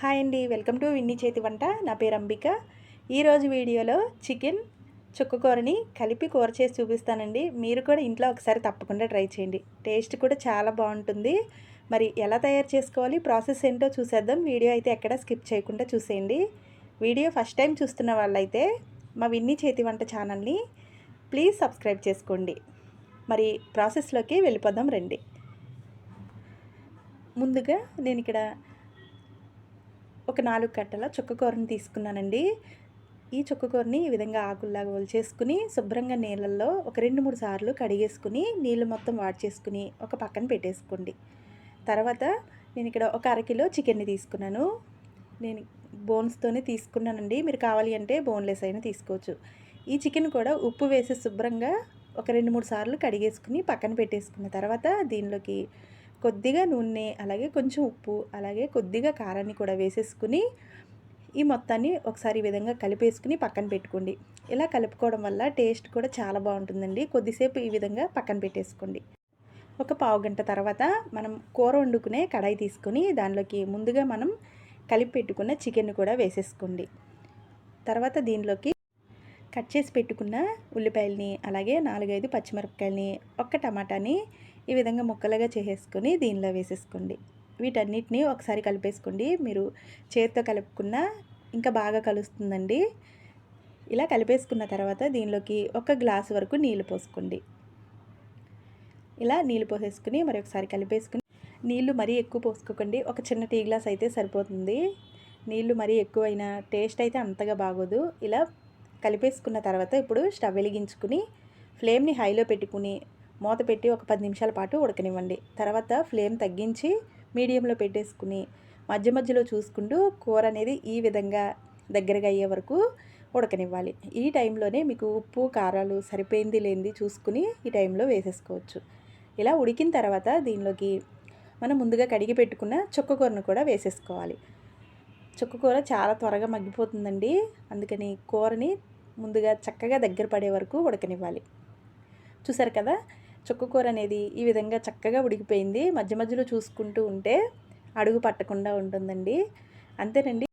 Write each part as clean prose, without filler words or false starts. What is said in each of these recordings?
Hi అండి, welcome to Winnie చేతి వంట. నా పేరు అంబిక. ఈరోజు వీడియోలో చికెన్ చుక్కకూరని కలిపి కూర చేసి చూపిస్తానండి. మీరు కూడా ఇంట్లో ఒకసారి తప్పకుండా ట్రై చేయండి. టేస్ట్ కూడా చాలా బాగుంటుంది. మరి ఎలా తయారు చేసుకోవాలి, ప్రాసెస్ ఏంటో చూసేద్దాం. వీడియో అయితే ఎక్కడ స్కిప్ చేయకుండా చూసేయండి. వీడియో ఫస్ట్ టైం చూస్తున్న వాళ్ళైతే మా విన్నీ చేతి వంట ఛానల్ని ప్లీజ్ సబ్స్క్రైబ్ చేసుకోండి. మరి ప్రాసెస్లోకి వెళ్ళిపోదాం రండి. ముందుగా నేను ఇక్కడ ఒక 4 కట్టల చుక్కకూరని తీసుకున్నానండి. ఈ చుక్కకూరని ఈ విధంగా ఆకుల్లాగా ఒలిచేసుకుని శుభ్రంగా నీళ్ళల్లో ఒక 2-3 సార్లు కడిగేసుకుని నీళ్ళు మొత్తం వాడ్చేసుకుని ఒక పక్కన పెట్టేసుకోండి. తర్వాత నేను ఇక్కడ ఒక అరకిలో చికెన్ని తీసుకున్నాను. నేను బోన్స్తోనే తీసుకున్నానండి. మీరు కావాలి అంటే బోన్లెస్ అయినా తీసుకోవచ్చు. ఈ చికెన్ కూడా ఉప్పు వేసి శుభ్రంగా ఒక 2-3 సార్లు కడిగేసుకుని పక్కన పెట్టేసుకున్న తర్వాత దీనిలోకి కొద్దిగా నూనె, అలాగే కొంచెం ఉప్పు, అలాగే కొద్దిగా కారాన్ని కూడా వేసేసుకుని ఈ మొత్తాన్ని ఒకసారి ఈ విధంగా కలిపేసుకుని పక్కన పెట్టుకోండి. ఇలా కలుపుకోవడం వల్ల టేస్ట్ కూడా చాలా బాగుంటుందండి. కొద్దిసేపు ఈ విధంగా పక్కన పెట్టేసుకోండి. ఒక పావుగంట తర్వాత మనం కూర వండుకునే కడాయి తీసుకొని దానిలోకి ముందుగా మనం కలిపి పెట్టుకున్న చికెన్ కూడా వేసేసుకోండి. తర్వాత దీనిలోకి కట్ చేసి పెట్టుకున్న ఉల్లిపాయలని, అలాగే 4-5 పచ్చిమిరపకాయలని, ఒక్క టమాటాని ఈ విధంగా ముక్కలుగా చేసేసుకొని దీనిలో వేసేసుకోండి. వీటన్నిటిని ఒకసారి కలిపేసుకోండి. మీరు చేతితో కలుపుకున్న ఇంకా బాగా కలుస్తుందండి. ఇలా కలిపేసుకున్న తర్వాత దీనిలోకి 1 గ్లాసు వరకు నీళ్ళు పోసుకోండి. ఇలా నీళ్ళు పోసేసుకుని మరి ఒకసారి కలిపేసుకుని, నీళ్ళు మరీ ఎక్కువ పోసుకోకండి. ఒక చిన్న టీ గ్లాస్ అయితే సరిపోతుంది. నీళ్ళు మరీ ఎక్కువైనా టేస్ట్ అయితే అంతగా బాగోదు. ఇలా కలిపేసుకున్న తర్వాత ఇప్పుడు స్టవ్ వెలిగించుకుని ఫ్లేమ్ని హైలో పెట్టుకుని మూత పెట్టి ఒక 10 నిమిషాల పాటు ఉడకనివ్వండి. తర్వాత ఫ్లేమ్ తగ్గించి మీడియంలో పెట్టేసుకుని మధ్య మధ్యలో చూసుకుంటూ కూర అనేది ఈ విధంగా దగ్గరగా అయ్యే వరకు ఉడకనివ్వాలి. ఈ టైంలోనే మీకు ఉప్పు కారాలు సరిపోయింది లేనిది చూసుకుని ఈ టైంలో వేసేసుకోవచ్చు. ఇలా ఉడికిన తర్వాత దీనిలోకి మనం ముందుగా కడిగి పెట్టుకున్న చుక్కకూరను కూడా వేసేసుకోవాలి. చుక్కకూర చాలా త్వరగా మగ్గిపోతుందండి. అందుకని కూరని ముందుగా చక్కగా దగ్గర పడే వరకు ఉడకనివ్వాలి. చూసారు కదా, చుక్కకూర అనేది ఈ విధంగా చక్కగా ఉడికిపోయింది. మధ్య మధ్యలో చూసుకుంటూ ఉంటే అడుగు పట్టకుండా ఉంటుందండి. అంతేనండి,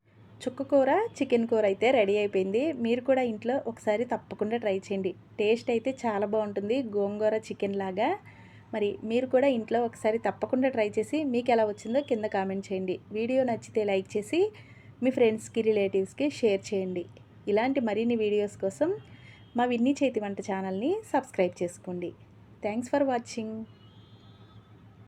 చుక్కకూర చికెన్ కూర అయితే రెడీ అయిపోయింది. మీరు కూడా ఇంట్లో ఒకసారి తప్పకుండా ట్రై చేయండి. టేస్ట్ అయితే చాలా బాగుంటుంది, గోంగూర చికెన్ లాగా. మరి మీరు కూడా ఇంట్లో ఒకసారి తప్పకుండా ట్రై చేసి మీకు ఎలా వచ్చిందో కింద కామెంట్ చేయండి. వీడియో నచ్చితే లైక్ చేసి మీ ఫ్రెండ్స్కి, రిలేటివ్స్కి షేర్ చేయండి. ఇలాంటి మరిన్ని వీడియోస్ కోసం మా విన్నీ చేతి వంట ఛానల్ని సబ్స్క్రైబ్ చేసుకోండి. Thanks for watching.